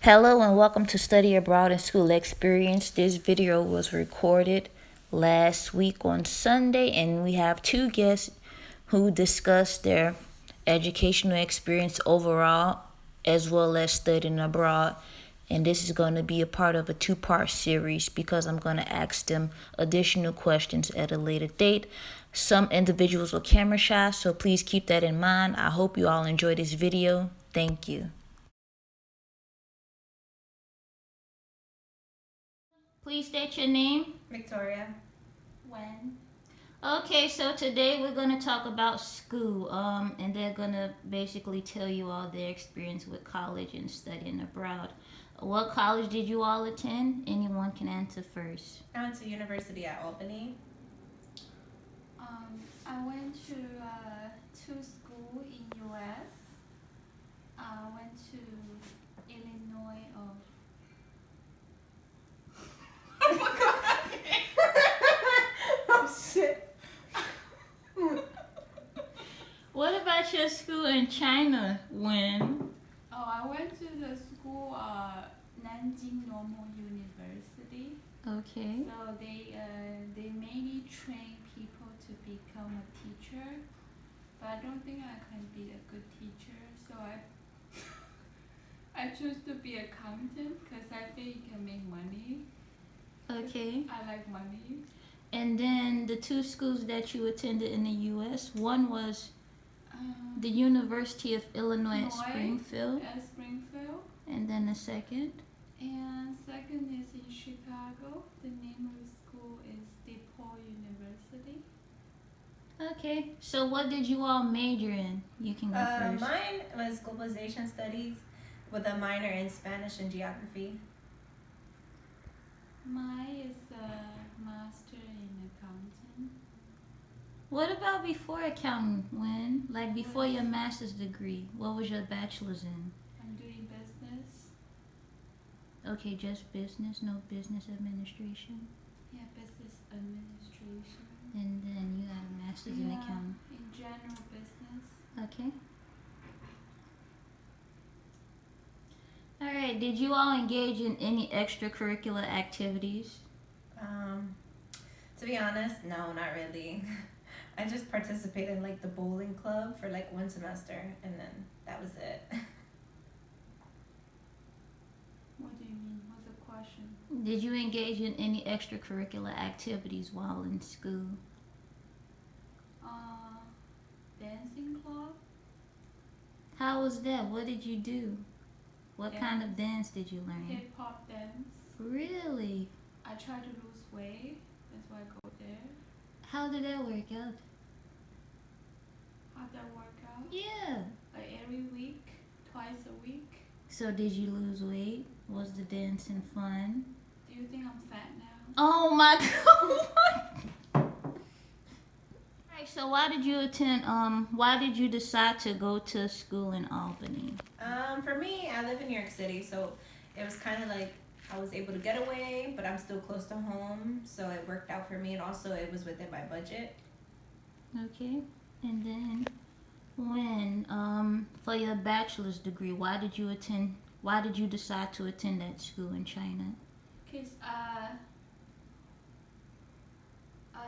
Hello and welcome to Study Abroad and School Experience. This video was recorded last week on Sunday, and we have two guests who discussed their educational experience overall as well as studying abroad. And this is going to be a part of a two-part series because I'm going to ask them additional questions at a later date. Some individuals are camera shy, so please keep that in mind. I hope you all enjoy this video. Thank you. Please state your name. Victoria. When? Okay, so today we're going to talk about school, and they're going to basically tell you all their experience with college and studying abroad. What college did you all attend? Anyone can answer first. I went to university at Albany. I went to school in U.S. I went to Illinois. Oh shit. What about your school in China? When? I went to the school Nanjing Normal University. Okay. So they mainly train people to become a teacher, but I don't think I can be a good teacher. So I choose to be accountant because I think you can make money. Okay. I like money. And then the two schools that you attended in the U.S., one was the University of Illinois at Springfield. At Springfield. And then the second? And second is in Chicago. The name of the school is DePaul University. Okay, so what did you all major in? You can go first. Mine was globalization studies with a minor in Spanish and geography. Mine is a master in accounting. What about before accounting? When? Like before your master's degree, what was your bachelor's in? I'm doing business. Okay, just business, no business administration. Yeah, business administration. And then you got a master's in accounting. In general business. Okay. All right, did you all engage in any extracurricular activities? To be honest, no, not really. I just participated in like the bowling club for like one semester, and then that was it. What do you mean? What's the question? Did you engage in any extracurricular activities while in school? Dancing club. How was that? What did you do? What kind of dance did you learn? Hip hop dance. Really? I try to lose weight. That's why I go there. How did that work out? How'd that work out? Yeah. Like every week, twice a week. So did you lose weight? Was the dancing fun? Do you think I'm fat now? Oh my god. Alright, so why did you why did you decide to go to school in Albany? For me, I live in New York City, so it was kind of like I was able to get away, but I'm still close to home, so it worked out for me, and also it was within my budget. Okay. And then when for your bachelor's degree, why did you decide to attend that school in China? Cause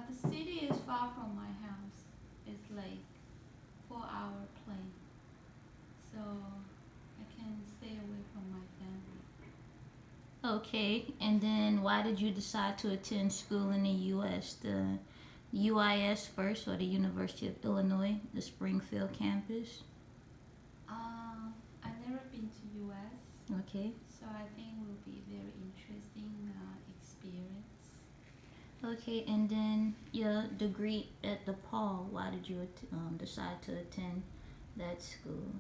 the city is far from my house. It's like 4-hour plane, so I can stay away from my family. Okay, and then why did you decide to attend school in the U.S., the UIS first or the University of Illinois, the Springfield campus? I've never been to U.S. Okay. So I think it will be very interesting experience. Okay, and then your degree at DePaul, why did you decide to attend that school?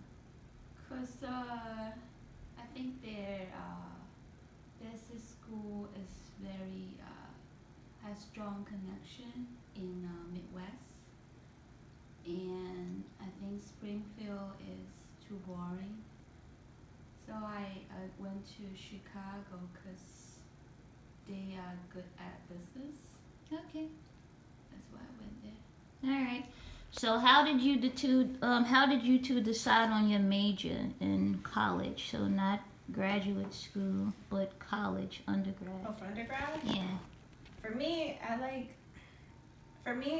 Cause I think their school is very has strong connection in Midwest, and I think Springfield is too boring. So I went to Chicago because they are good at business. Okay. That's why I went there. All right. So how did you two decide on your major in college? So not graduate school, but college, undergrad. Oh, for undergrad? Yeah. For me,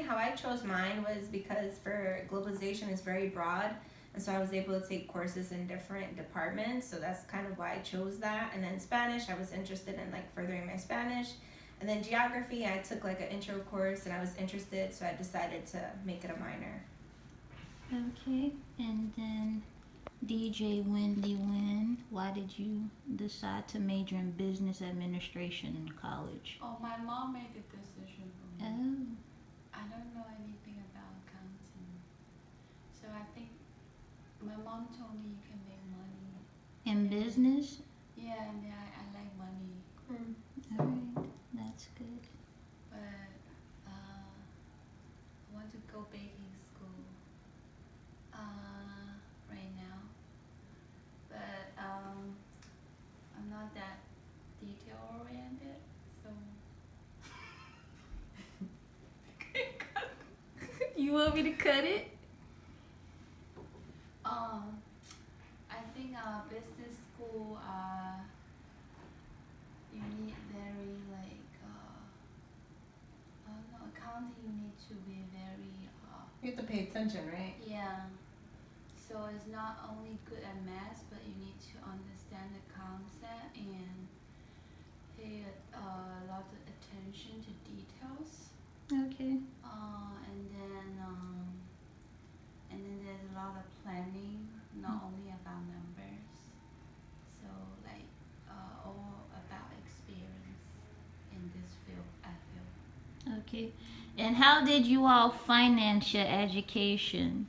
how I chose mine was because for globalization is very broad, and so I was able to take courses in different departments, so that's kind of why I chose that. And then Spanish, I was interested in like furthering my Spanish. And then geography, I took like an intro course and I was interested, so I decided to make it a minor. Okay. And then DJ Wendy Wynn, why did you decide to major in business administration in college? Oh, my mom made the decision for me. Oh. I don't know anything about accounting. So I think my mom told me you can make money. In business? Yeah, and I like money. All right. That's good. But I want to go baking school right now. But I'm not that detail oriented, so You want me to cut it? I think business school you need very like I don't know, accounting you need to be very You have to pay attention, right? yeah. So it's not only good at math, but you need to understand the concept and pay a lot of attention to details. Okay. And then there's a lot of planning, not only about numbers. So like all about experience in this field, I feel. Okay. And how did you all finance your education?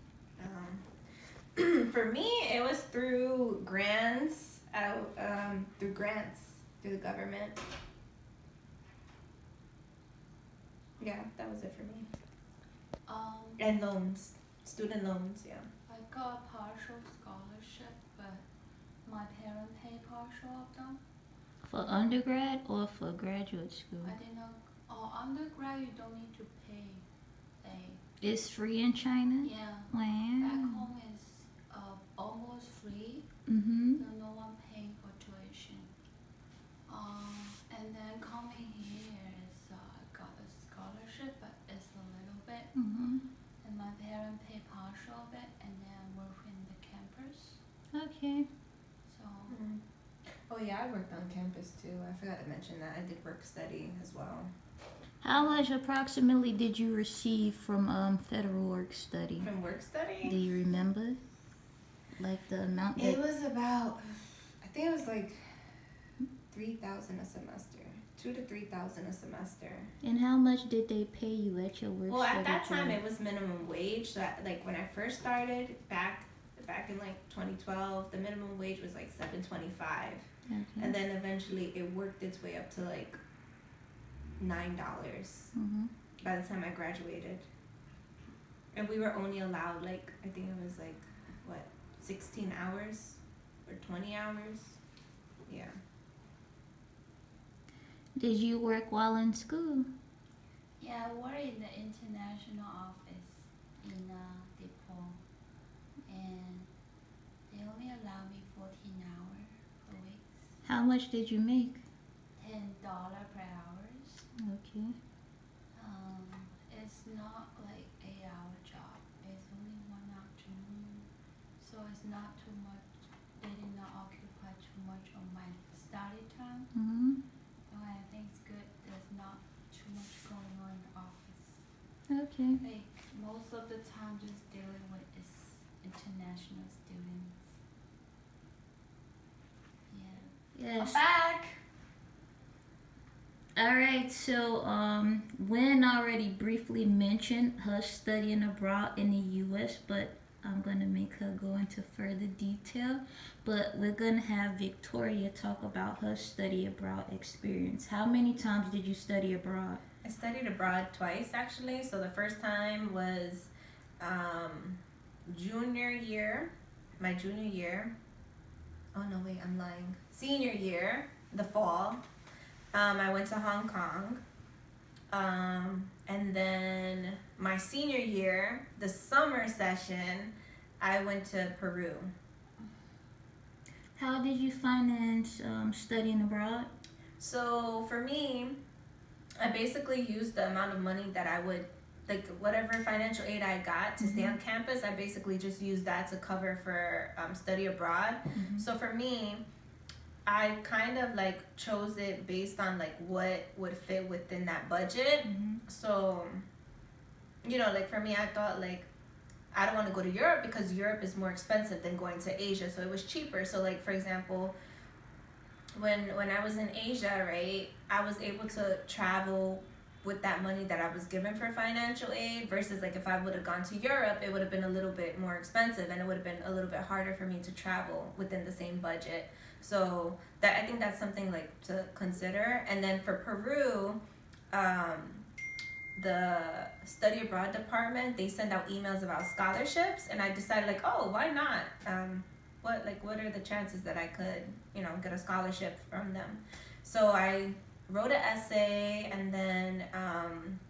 For me, it was through grants, through the government. Yeah, that was it for me. And loans, student loans, yeah. I got a partial scholarship, but my parents pay partial of them. For undergrad or for graduate school? I did not. Oh, undergrad you don't need to pay. Like It's free in China? yeah, Wow. back home is almost free. Mm-hmm. So no one paying for tuition. And then coming here is got a scholarship, but it's a little bit. Mm-hmm. And my parents pay partial of it, and then work in the campus. Okay. So Oh yeah, I worked on campus too. I forgot to mention that. I did work study as well. How much approximately did you receive from federal work study? From work study? Do you remember? Like the amount that It was about, I think it was like 3,000 a semester, 2,000 to 3,000 a semester. And how much did they pay you at your work Well, study at that time job? it was minimum wage. So like when I first started back in like 2012, the minimum wage was like $7.25, Okay. and then eventually it worked its way up to like $9 Mm-hmm. by the time I graduated. And we were only allowed like, I think it was like what, 16 hours or 20 hours. Yeah. Did you work while in school? yeah, I work in the international office in Depot, and they only allow me 14 hours per week. How much did you make? $10 per hours. Okay. It's not like 8-hour job. It's only one afternoon, so it's not too much. They did not occupy too much of my study time. Mm-hmm. And I think it's good. There's not too much going on in the office. Okay. Like most of the time, just dealing with is international students. Yeah. Yes. Back. All right. So, Wen already briefly mentioned her studying abroad in the U.S., but I'm gonna make her go into further detail. But we're gonna have Victoria talk about her study abroad experience. How many times did you study abroad? I studied abroad twice actually. So the first time was junior year, my junior year. Oh no, wait, I'm lying. Senior year, the fall. I went to Hong Kong. And then my senior year, the summer session, I went to Peru. How did you finance studying abroad? So for me, I basically used the amount of money that I would, like whatever financial aid I got to stay on campus, I basically just used that to cover for study abroad. So for me, I kind of like chose it based on like what would fit within that budget. So, like for me, I thought like I don't want to go to Europe because Europe is more expensive than going to Asia. So it was cheaper. So like for example, when I was in Asia, right, I was able to travel with that money that I was given for financial aid versus like if I would have gone to Europe, it would have been a little bit more expensive and it would have been a little bit harder for me to travel within the same budget. So that I think that's something like to consider. And then for Peru, um, the study abroad department, they send out emails about scholarships, and I decided like, oh, why not? What are the chances that I could get a scholarship from them? So I wrote an essay, and then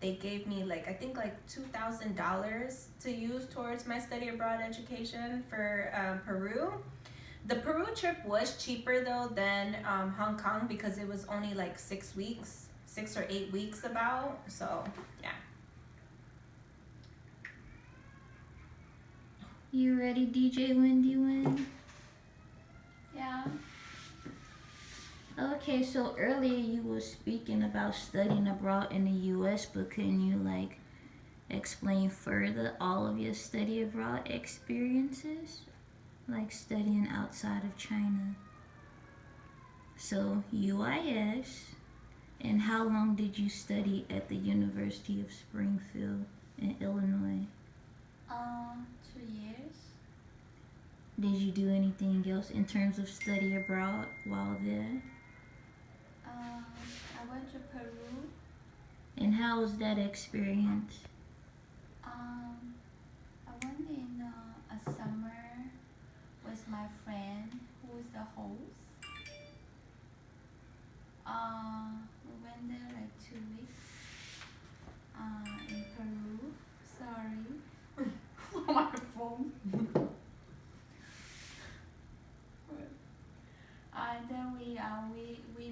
they gave me like I think like $2,000 to use towards my study abroad education for Peru. The Peru trip was cheaper though than Hong Kong because it was only like 6 weeks, 6 or 8 weeks about. So yeah. You ready, DJ Wendy Win? Yeah. Okay, so earlier you were speaking about studying abroad in the U.S., but can you like explain further all of your study abroad experiences, like studying outside of China? So UIS, and how long did you study at the University of Springfield in Illinois? 2 years. Did you do anything else in terms of study abroad while there? I went to Peru. And how was that experience? I went in a summer with my friend who is the host. We went there like 2 weeks. In Peru. Sorry. For my phone. And then we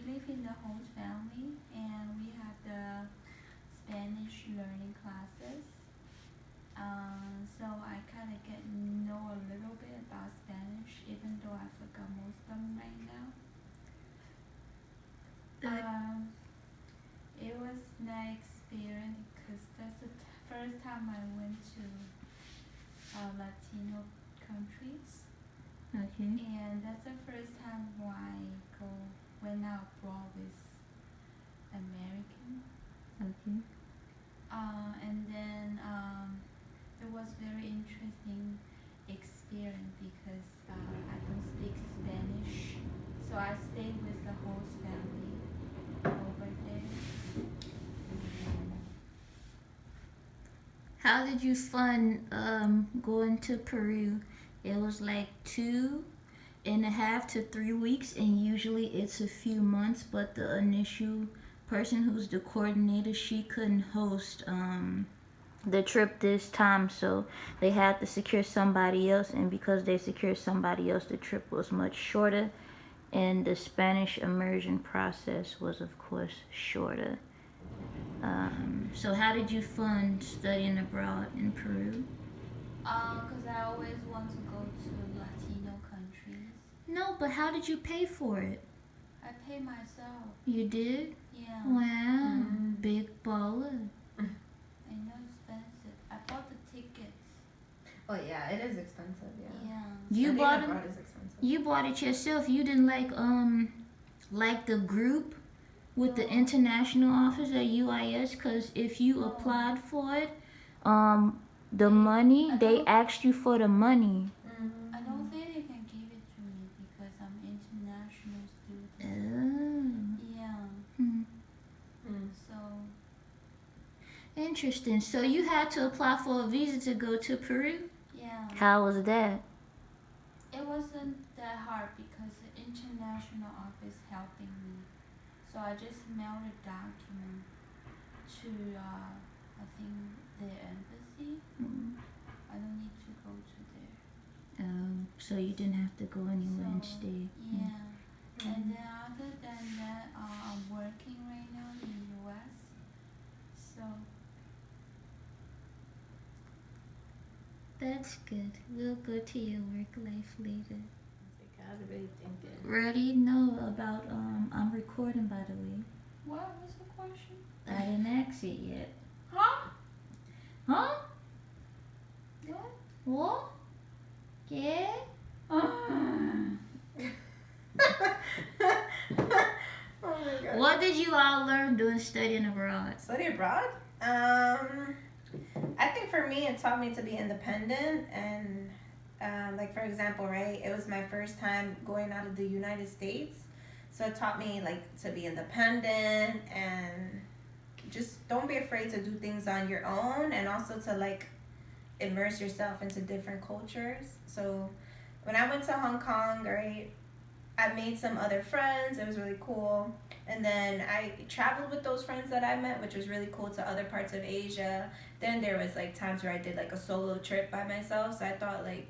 live in the host family, and we have the Spanish learning classes. So I kind of know a little bit about Spanish, even though I forgot most of them right now. It was nice experience because that's the first time I went to Latino countries. Okay. And that's the first time went out abroad with American. Okay. And then it was very interesting experience because I don't speak Spanish, so I stayed with the host family over there. How did you find going to Peru? It was like 2.5 to 3 weeks, and usually it's a few months. But the initial person who's the coordinator, she couldn't host the trip this time, so they had to secure somebody else. And because they secured somebody else, the trip was much shorter, and the Spanish immersion process was, of course, shorter. So how did you find studying abroad in Peru? Because I always want to go to Latino countries. No, but how did you pay for it? I pay myself. You did? Yeah. Wow, big baller. I know expensive. I bought the tickets. Oh yeah, it is expensive. Yeah. Yeah. You Studying bought abroad it. is expensive. You bought it yourself. You didn't like the group with the international office at UIS, because if you applied for it, the money they asked you for the money. I don't think they can give it to me because I'm international student. Oh. Yeah. So Interesting. So you had to apply for a visa to go to Peru? yeah. How was that? It wasn't that hard because the international office helping me. So I just mailed a document to I think the embassy. I don't need to go to there. So you didn't have to go anywhere and So, stay. yeah. And then other than that, I'm working right now in the U.S. So That's good. We'll go to your work life later. I was really thinking. Ready? No, about I'm recording, by the way. what was the question? I didn't ask it yet. Huh? Huh? What? What? Yeah? Oh my god. What did you all learn doing studying abroad? Study abroad? I think for me, it taught me to be independent and, like for example, right? It was my first time going out of the United States, so it taught me like to be independent and just don't be afraid to do things on your own, and also to like immerse yourself into different cultures. So when I went to Hong Kong, right, I made some other friends. It was really cool. And then I traveled with those friends that I met, which was really cool, to other parts of Asia. Then there was like times where I did like a solo trip by myself. So I thought like,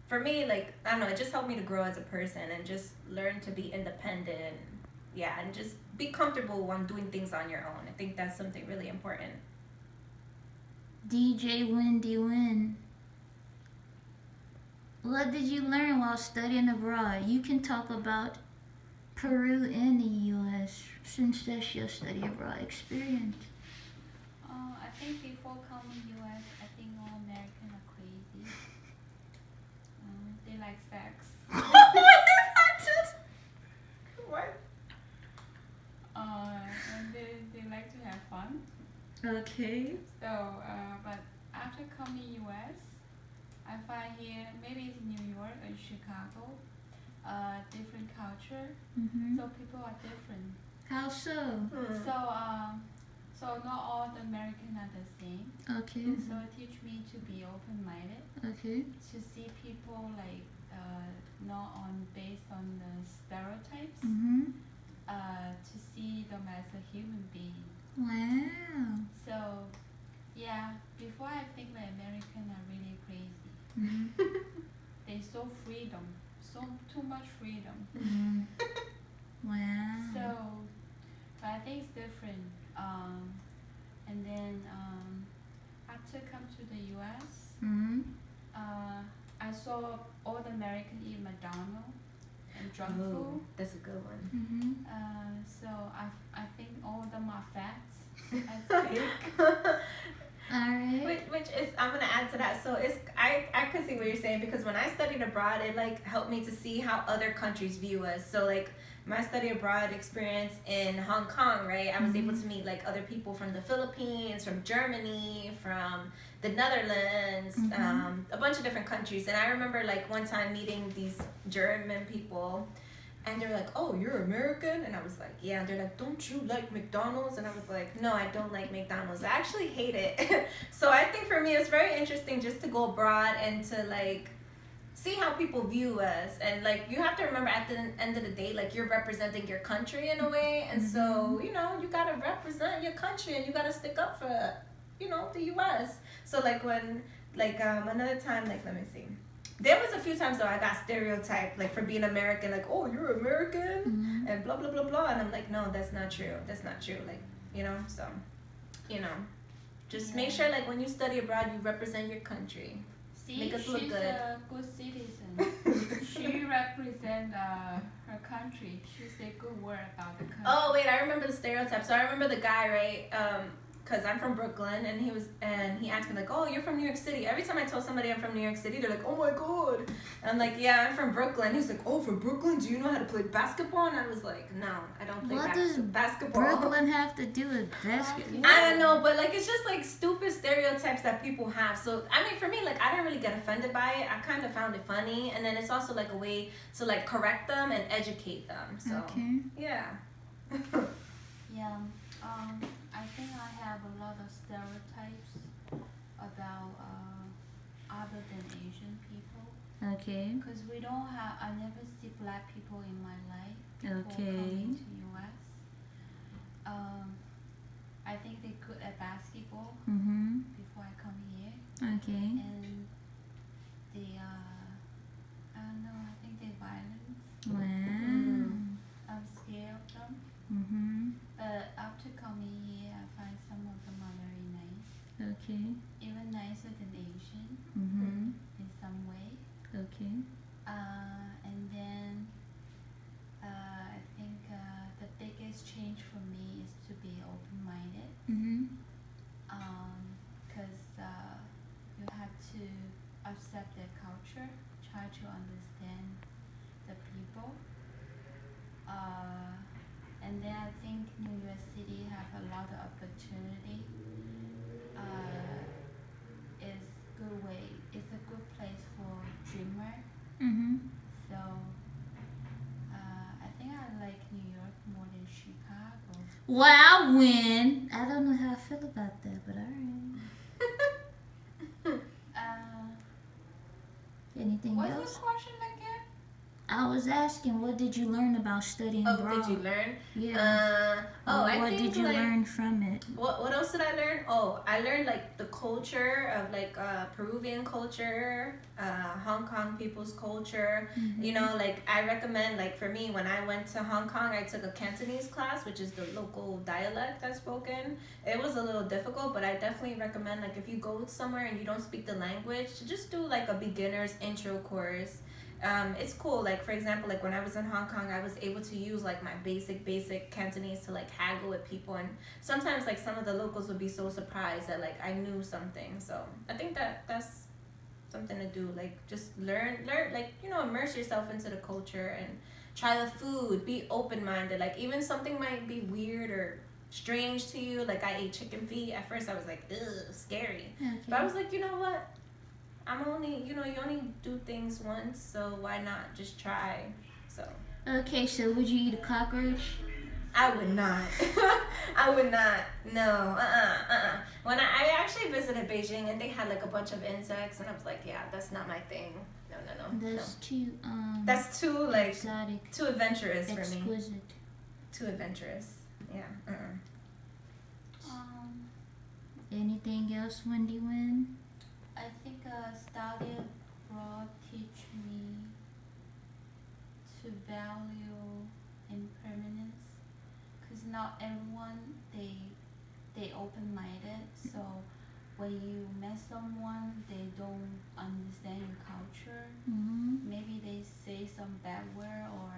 for me, like, I don't know, it just helped me to grow as a person and just learn to be independent. Yeah, and just be comfortable when doing things on your own. I think that's something really important. DJ Wendy Win. What did you learn while studying abroad? You can talk about Peru and the U.S. since that's your study abroad experience. I think before coming U.S., I think all Americans are crazy. They like sex. What? And they like to have fun. Okay. So, but after coming U.S., I find here, maybe it's New York or Chicago, different culture. Mm-hmm. So people are different. How so? So not all the Americans are the same. Okay. So it teach me to be open-minded, Okay. to see people like not on based on the stereotypes, Mm-hmm. to see them as a human being. Wow. So yeah, before I think that Americans are really crazy. Mm-hmm. They so freedom, so too much freedom. Mm-hmm. Wow. So, but I think it's different. And then after come to the U.S., Mm-hmm. I saw all the Americans eat McDonald's and junk Oh, food. that's a good one. Mm-hmm. So I think all of them are fats. I think. Alright. Which is, I'm gonna add to that. So it's, I could see what you're saying, because when I studied abroad, it like helped me to see how other countries view us. So like my study abroad experience in Hong Kong, right? I was able to meet like other people from the Philippines, from Germany, from the Netherlands, a bunch of different countries. And I remember like one time meeting these German people, and they're like, "Oh, you're American?" And I was like, "Yeah." And they're like, "Don't you like McDonald's?" And I was like, "No, I don't like McDonald's. I actually hate it." So I think for me, it's very interesting just to go abroad and to like see how people view us. And like, you have to remember, at the end of the day, like, you're representing your country in a way. And so, you know, you gotta represent your country, and you gotta stick up for, you know, the U.S. So like when, like, another time, like, let me see. There was a few times though I got stereotyped, like, for being American, like, "Oh, you're American," and blah blah blah blah, and I'm like, no, that's not true. That's not true. Like, you know, so, you know, just make sure, like, when you study abroad, you represent your country. See, Make us look she's good. a good citizen. She represents her country. She say good word about the country. Oh wait, I remember the stereotype. So I remember the guy, right? Cause I'm from Brooklyn, and he asked me like, "Oh, you're from New York City." Every time I tell somebody I'm from New York City, they're like, "Oh my god!" And I'm like, "Yeah, I'm from Brooklyn." He's like, "Oh, from Brooklyn? Do you know how to play basketball?" And I was like, "No, I don't play What does basketball." Brooklyn have to do with basketball? I don't know, but like, it's just like stupid stereotypes that people have. So I mean, for me, like, I didn't really get offended by it. I kind of found it funny, and then it's also like a way to like correct them and educate them. So Okay. yeah. Yeah. I think I have a lot of stereotypes about other than Asian people. Okay. Because I never see black people in my life before Okay. coming to US. I think they're good at basketball Mm-hmm. before I come here. Okay. And them. Mm-hmm. But after coming here, I find some of them are very nice, Okay. even nicer than Asian Mm-hmm. in some way. Okay. And then I think the biggest change for me is to be open-minded, Mm-hmm. because you have to accept their culture, try to understand the people. And then I think New York City have a lot of opportunity. Is good way. It's a good place for dreamer. Mm-hmm. So I think I like New York more than Chicago. Well, I win. I don't know how I feel about that, but alright. Anything What's else? the question again? I was asking, what did you learn about studying Oh, abroad? did you learn? Yeah. I what think did you like, learn from it? What else did I learn? Oh, I learned like the culture of like Peruvian culture, Hong Kong people's culture. Mm-hmm. You know, like I recommend, like for me, when I went to Hong Kong, I took a Cantonese class, which is the local dialect that's spoken. It was a little difficult, but I definitely recommend, like if you go somewhere and you don't speak the language, to just do like a beginner's intro course. It's cool. Like for example, like when I was in Hong Kong, I was able to use like my basic Cantonese to like haggle with people, and sometimes like some of the locals would be so surprised that like I knew something. So I think that's something to do. Like just learn, like immerse yourself into the culture and try the food. Be open minded. Like even something might be weird or strange to you. Like I ate chicken feet. At first I was like, ugh, scary. Okay. But I was like, you know what? I'm only, you only do things once, so why not just try? So Okay, so would you eat a cockroach? I would not. I would not. No. When I actually visited Beijing and they had like a bunch of insects, and I was like, yeah, that's not my thing. No. That's too That's too like exotic, too adventurous for me. exquisite. Too adventurous. Yeah. Anything else, Wendy Wynn? I think study abroad teach me to value impermanence, because not everyone they open-minded. So when you met someone they don't understand your culture, Mm-hmm. maybe they say some bad word or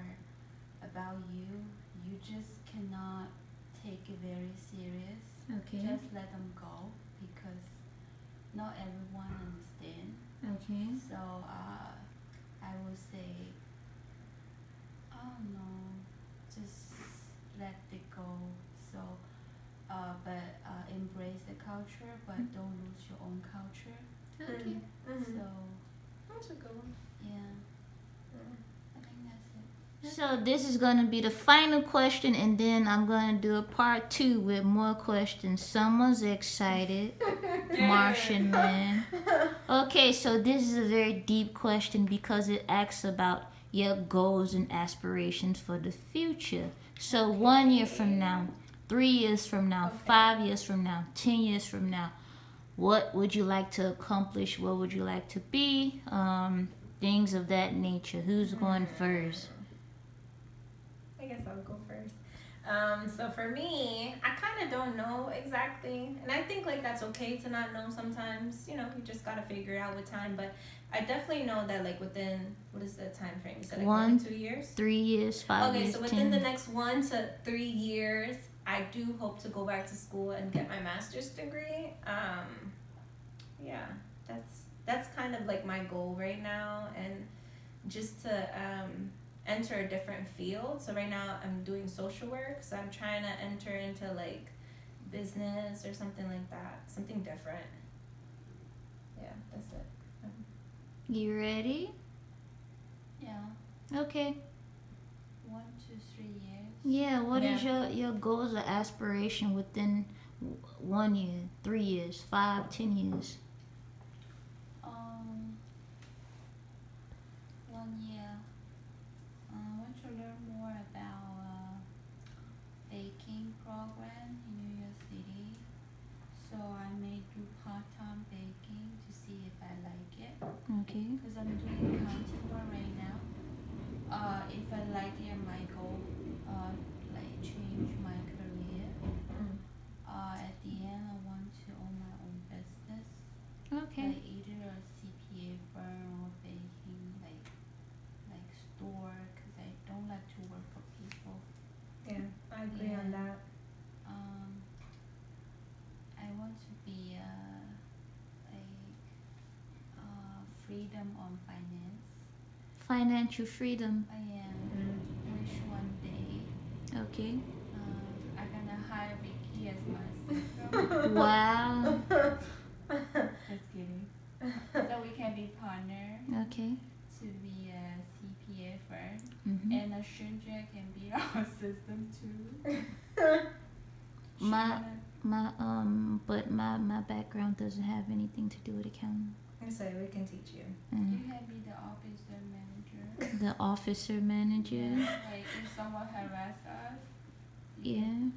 about you, you just cannot take it very serious. Okay. Just let them go, because not everyone understand. Okay. So I would say, I don't know, just let it go. So but embrace the culture, but don't lose your own culture. Okay. So That's a good one. yeah, I think that's it. So this is gonna be the final question, and then I'm gonna do a part 2 with more questions. Someone's excited. Martian man. Okay, so this is a very deep question because it asks about your goals and aspirations for the future. So 1 year from now, 3 years from now, 5 years from now, 10 years from now, what would you like to accomplish? What would you like to be? Things of that nature. Who's going first? I guess I'll go first. So for me, I kind of don't know exactly, and I think like that's okay to not know sometimes. You just gotta figure it out with time. But I definitely know that like within, what is the time frame? You said like 1 to 2 years. 3 years, 5 Okay, years, so within 10. the next 1 to 3 years, I do hope to go back to school and get my master's degree. Yeah, that's kind of like my goal right now, and just to enter a different field. So right now I'm doing social work, so I'm trying to enter into like business or something like that, something different. Yeah, that's it. You ready? Yeah, Okay. 1 to 3 years. Yeah, what is your goals or aspiration within 1 year, 3 years, 5, 10 years? 1 year. I want to learn more about baking program in New York City. So I may do part-time baking to see if I like it. Okay. Because I'm doing accounting work right now. If I like it, I might go like agree on And, that. I want to be freedom on finance. Financial freedom. I am wish one day Okay. I'm gonna hire Vicky as my assistant. Wow. Just kidding. So we can be partner Okay. to be a CPA firm, Mm-hmm. and Shinja can be our assistant too. My but my background doesn't have anything to do with accounting. So we can teach you. You can be the officer manager. The officer manager. Yeah, like if someone harass us. Yeah.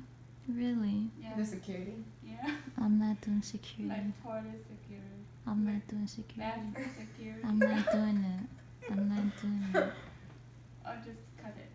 Really? Yeah. The security. Yeah. I'm not doing security. Like toilet security. I'm not doing security. Bathroom security. I'm not doing that. I'm not doing that. Or just cut it.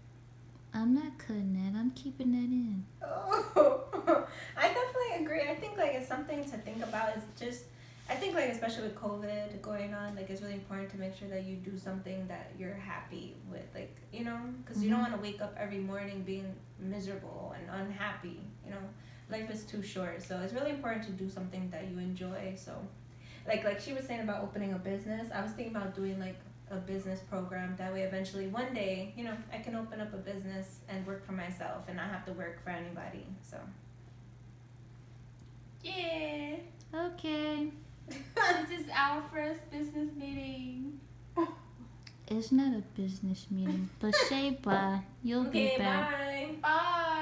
I'm not cutting that. I'm keeping that in. Oh, I definitely agree. I think like it's something to think about. It's just, I think like especially with COVID going on, like it's really important to make sure that you do something that you're happy with, like, you know, because you don't want to wake up every morning being miserable and unhappy. You know, life is too short, so it's really important to do something that you enjoy. So, like she was saying about opening a business, I was thinking about doing like a business program, that way eventually one day, you know, I can open up a business and work for myself and not have to work for anybody. So Yeah. Okay. This is our first business meeting. It's not a business meeting, but say bye. You'll be okay, back. bye. Bye.